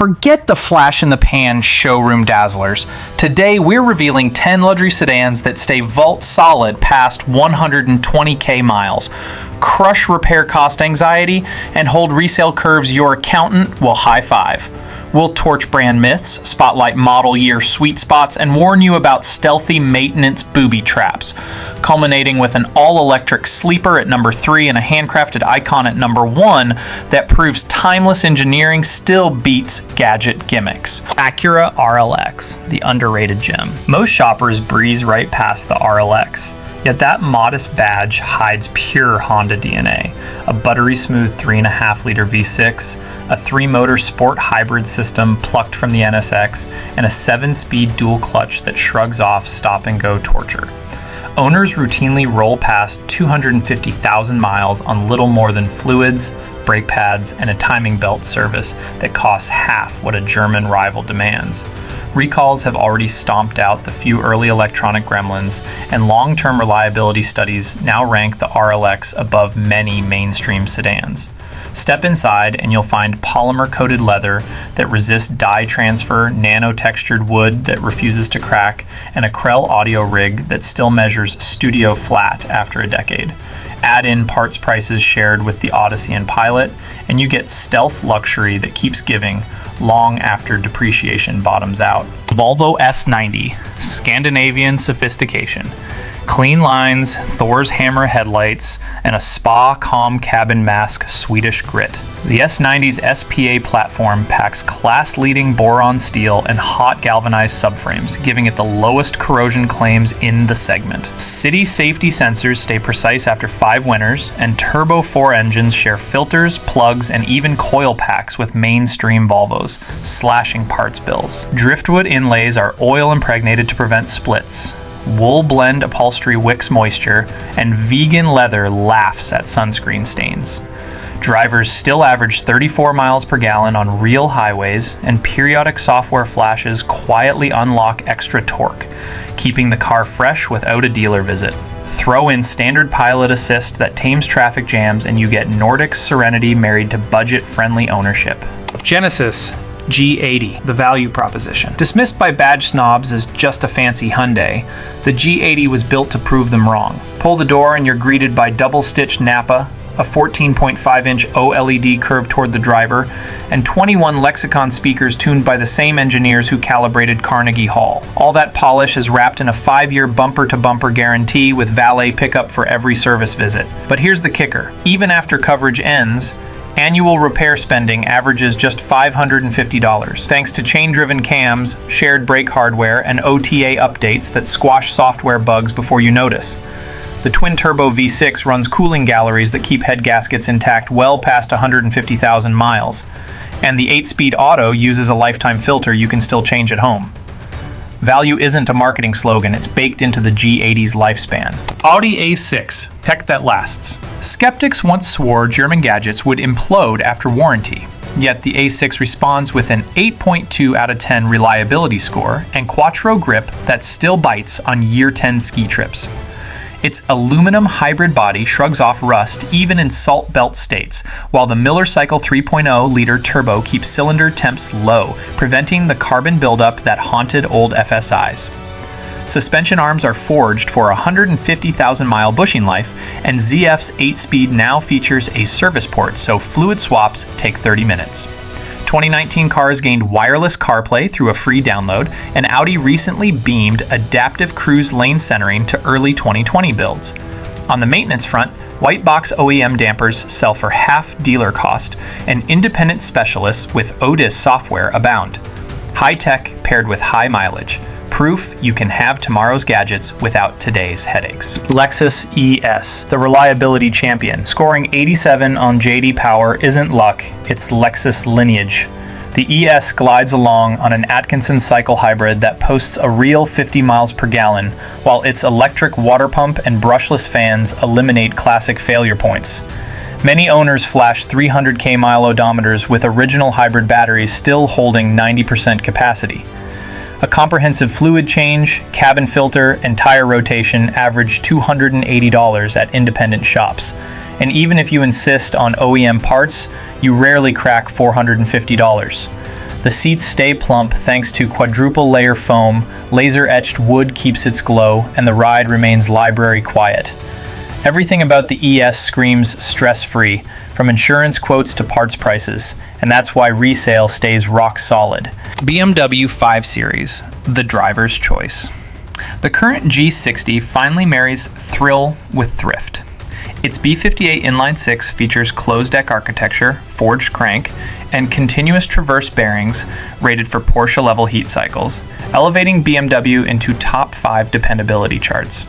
Forget the flash-in-the-pan showroom dazzlers. Today, we're revealing 10 luxury sedans that stay vault solid past 120K miles, crush repair cost anxiety, and hold resale curves your accountant will high-five. We'll torch brand myths, spotlight model year sweet spots, and warn you about stealthy maintenance booby traps, culminating with an all-electric sleeper at number 3 and a handcrafted icon at number 1 that proves timeless engineering still beats gadget gimmicks. Acura RLX, the underrated gem. Most shoppers breeze right past the RLX. Yet that modest badge hides pure Honda DNA. A buttery smooth 3.5-liter V6, a 3-motor sport hybrid system plucked from the NSX, and a 7-speed dual clutch that shrugs off stop-and-go torture. Owners routinely roll past 250,000 miles on little more than fluids, brake pads, and a timing belt service that costs half what a German rival demands. Recalls have already stomped out the few early electronic gremlins, and long-term reliability studies now rank the RLX above many mainstream sedans. Step inside and you'll find polymer-coated leather that resists dye transfer, nano-textured wood that refuses to crack, and a Krell audio rig that still measures studio flat after a decade. Add in parts prices shared with the Odyssey and Pilot, and you get stealth luxury that keeps giving long after depreciation bottoms out. Volvo S90, Scandinavian sophistication. Clean lines, Thor's hammer headlights, and a spa calm cabin mask Swedish grit. The S90's SPA platform packs class-leading boron steel and hot galvanized subframes, giving it the lowest corrosion claims in the segment. City safety sensors stay precise after 5 winters, and Turbo 4 engines share filters, plugs, and even coil packs with mainstream Volvos, slashing parts bills. Driftwood inlays are oil impregnated to prevent splits. Wool blend upholstery wicks moisture, and vegan leather laughs at sunscreen stains. Drivers still average 34 miles per gallon on real highways, and periodic software flashes quietly unlock extra torque, keeping the car fresh without a dealer visit. Throw in standard pilot assist that tames traffic jams, and you get Nordic serenity married to budget-friendly ownership. Genesis G80, the value proposition. Dismissed by badge snobs as just a fancy Hyundai, the G80 was built to prove them wrong. Pull the door and you're greeted by double-stitched Napa, a 14.5-inch OLED curve toward the driver, and 21 Lexicon speakers tuned by the same engineers who calibrated Carnegie Hall. All that polish is wrapped in a 5-year bumper-to-bumper guarantee with valet pickup for every service visit. But here's the kicker. Even after coverage ends, annual repair spending averages just $550, thanks to chain-driven cams, shared brake hardware, and OTA updates that squash software bugs before you notice. The twin-turbo V6 runs cooling galleries that keep head gaskets intact well past 150,000 miles, and the 8-speed auto uses a lifetime filter you can still change at home. Value isn't a marketing slogan, it's baked into the G80's lifespan. Audi A6, tech that lasts. Skeptics once swore German gadgets would implode after warranty, yet the A6 responds with an 8.2 out of 10 reliability score and Quattro grip that still bites on year 10 ski trips. Its aluminum hybrid body shrugs off rust even in salt belt states, while the Miller Cycle 3.0-liter turbo keeps cylinder temps low, preventing the carbon buildup that haunted old FSIs. Suspension arms are forged for a 150,000-mile bushing life, and ZF's 8-speed now features a service port, so fluid swaps take 30 minutes. 2019 cars gained wireless CarPlay through a free download, and Audi recently beamed adaptive cruise lane centering to early 2020 builds. On the maintenance front, white box OEM dampers sell for half dealer cost, and independent specialists with Otis software abound. High tech paired with high mileage. Proof you can have tomorrow's gadgets without today's headaches. Lexus ES, the reliability champion. Scoring 87 on JD Power isn't luck, it's Lexus lineage. The ES glides along on an Atkinson cycle hybrid that posts a real 50 miles per gallon, while its electric water pump and brushless fans eliminate classic failure points. Many owners flash 300k mile odometers with original hybrid batteries still holding 90% capacity. A comprehensive fluid change, cabin filter, and tire rotation average $280 at independent shops. And even if you insist on OEM parts, you rarely crack $450. The seats stay plump thanks to quadruple layer foam, laser-etched wood keeps its glow, and the ride remains library quiet. Everything about the ES screams stress-free, from insurance quotes to parts prices, and that's why resale stays rock solid. BMW 5 Series, the driver's choice. The current G60 finally marries thrill with thrift. Its B58 inline-6 features closed-deck architecture, forged crank, and continuous traverse bearings rated for Porsche-level heat cycles, elevating BMW into top 5 dependability charts.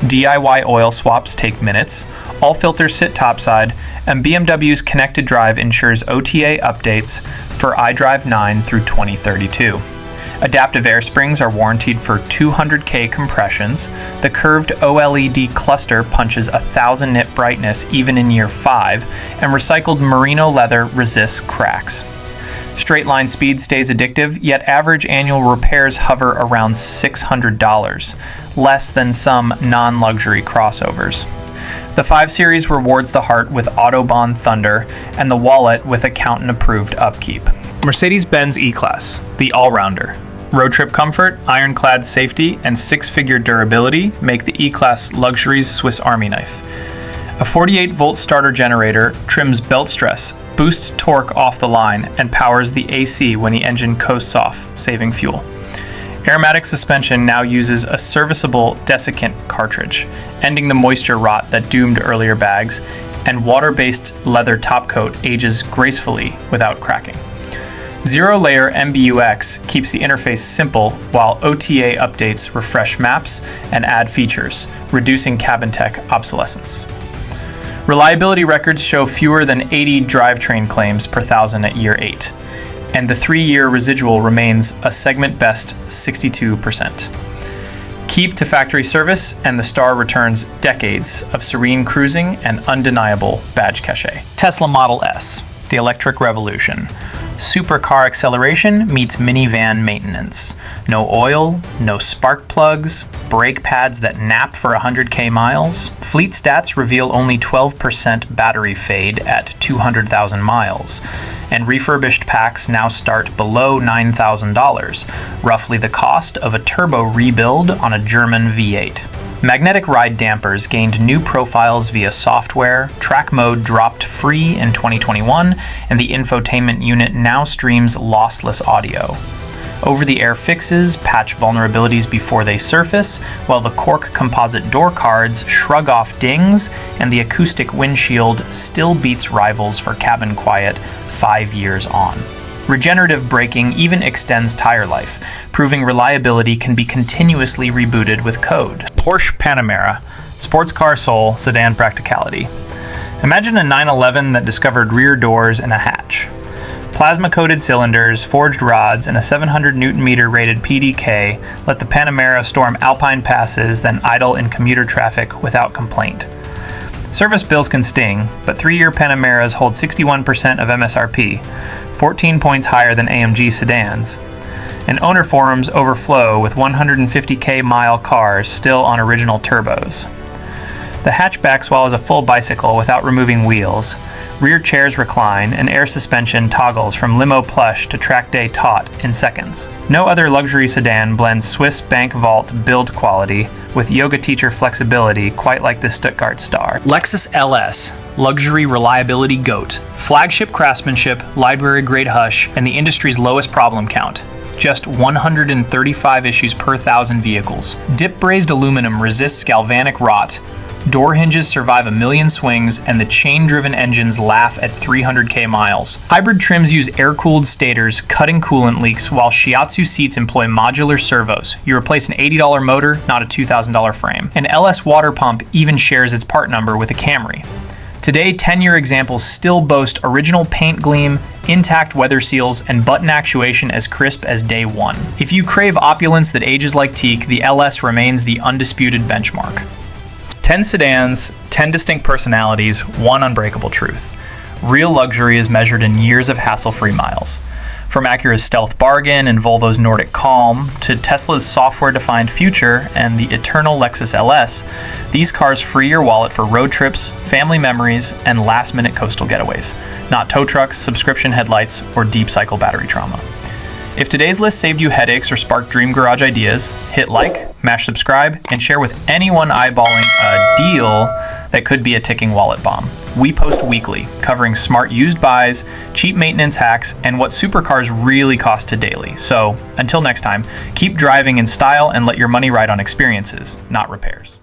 DIY oil swaps take minutes, all filters sit topside, and BMW's connected drive ensures OTA updates for iDrive 9 through 2032. Adaptive air springs are warranted for 200K compressions. The curved OLED cluster punches 1,000 nit brightness even in year 5, and recycled merino leather resists cracks. Straight line speed stays addictive, yet average annual repairs hover around $600, less than some non-luxury crossovers. The 5 Series rewards the heart with Autobahn Thunder and the wallet with accountant-approved upkeep. Mercedes-Benz E-Class, the all-rounder. Road trip comfort, ironclad safety, and 6-figure durability make the E-Class luxury's Swiss Army knife. A 48-volt starter generator trims belt stress, boosts torque off the line, and powers the AC when the engine coasts off, saving fuel. Aromatic suspension now uses a serviceable desiccant cartridge, ending the moisture rot that doomed earlier bags, and water-based leather topcoat ages gracefully without cracking. Zero-layer MBUX keeps the interface simple, while OTA updates refresh maps and add features, reducing cabin tech obsolescence. Reliability records show fewer than 80 drivetrain claims per thousand at year 8, and the 3-year residual remains a segment-best 62%. Keep to factory service, and the Star returns decades of serene cruising and undeniable badge cachet. Tesla Model S, the electric revolution. Supercar acceleration meets minivan maintenance. No oil, no spark plugs, brake pads that nap for 100K miles. Fleet stats reveal only 12% battery fade at 200,000 miles. And refurbished packs now start below $9,000, roughly the cost of a turbo rebuild on a German V8. Magnetic ride dampers gained new profiles via software, track mode dropped free in 2021, and the infotainment unit now streams lossless audio. Over-the-air fixes patch vulnerabilities before they surface, while the cork composite door cards shrug off dings, and the acoustic windshield still beats rivals for cabin quiet 5 years on. Regenerative braking even extends tire life, proving reliability can be continuously rebooted with code. Porsche Panamera, sports car soul, sedan practicality. Imagine a 911 that discovered rear doors and a hatch. Plasma-coated cylinders, forged rods, and a 700 Nm rated PDK let the Panamera storm alpine passes, then idle in commuter traffic without complaint. Service bills can sting, but 3-year Panameras hold 61% of MSRP, 14 points higher than AMG sedans. And owner forums overflow with 150K mile cars still on original turbos. The hatchback swallows a full bicycle without removing wheels. Rear chairs recline, and air suspension toggles from limo plush to track day taut in seconds. No other luxury sedan blends Swiss bank vault build quality with yoga teacher flexibility quite like the Stuttgart Star. Lexus LS, luxury reliability GOAT. Flagship craftsmanship, library grade hush, and the industry's lowest problem count. Just 135 issues per 1,000 vehicles. Dip brazed aluminum resists galvanic rot. Door hinges survive a million swings, and the chain-driven engines laugh at 300K miles. Hybrid trims use air-cooled stators, cutting coolant leaks, while Shiatsu seats employ modular servos. You replace an $80 motor, not a $2,000 frame. An LS water pump even shares its part number with a Camry. Today, 10-year examples still boast original paint gleam, intact weather seals, and button actuation as crisp as day one. If you crave opulence that ages like teak, the LS remains the undisputed benchmark. 10 sedans, 10 distinct personalities, one unbreakable truth. Real luxury is measured in years of hassle-free miles. From Acura's stealth bargain and Volvo's Nordic calm to Tesla's software-defined future and the eternal Lexus LS, these cars free your wallet for road trips, family memories, and last-minute coastal getaways, not tow trucks, subscription headlights, or deep cycle battery trauma. If today's list saved you headaches or sparked dream garage ideas, hit like, mash subscribe, and share with anyone eyeballing a deal that could be a ticking wallet bomb. We post weekly, covering smart used buys, cheap maintenance hacks, and what supercars really cost to daily. So, until next time, keep driving in style and let your money ride on experiences, not repairs.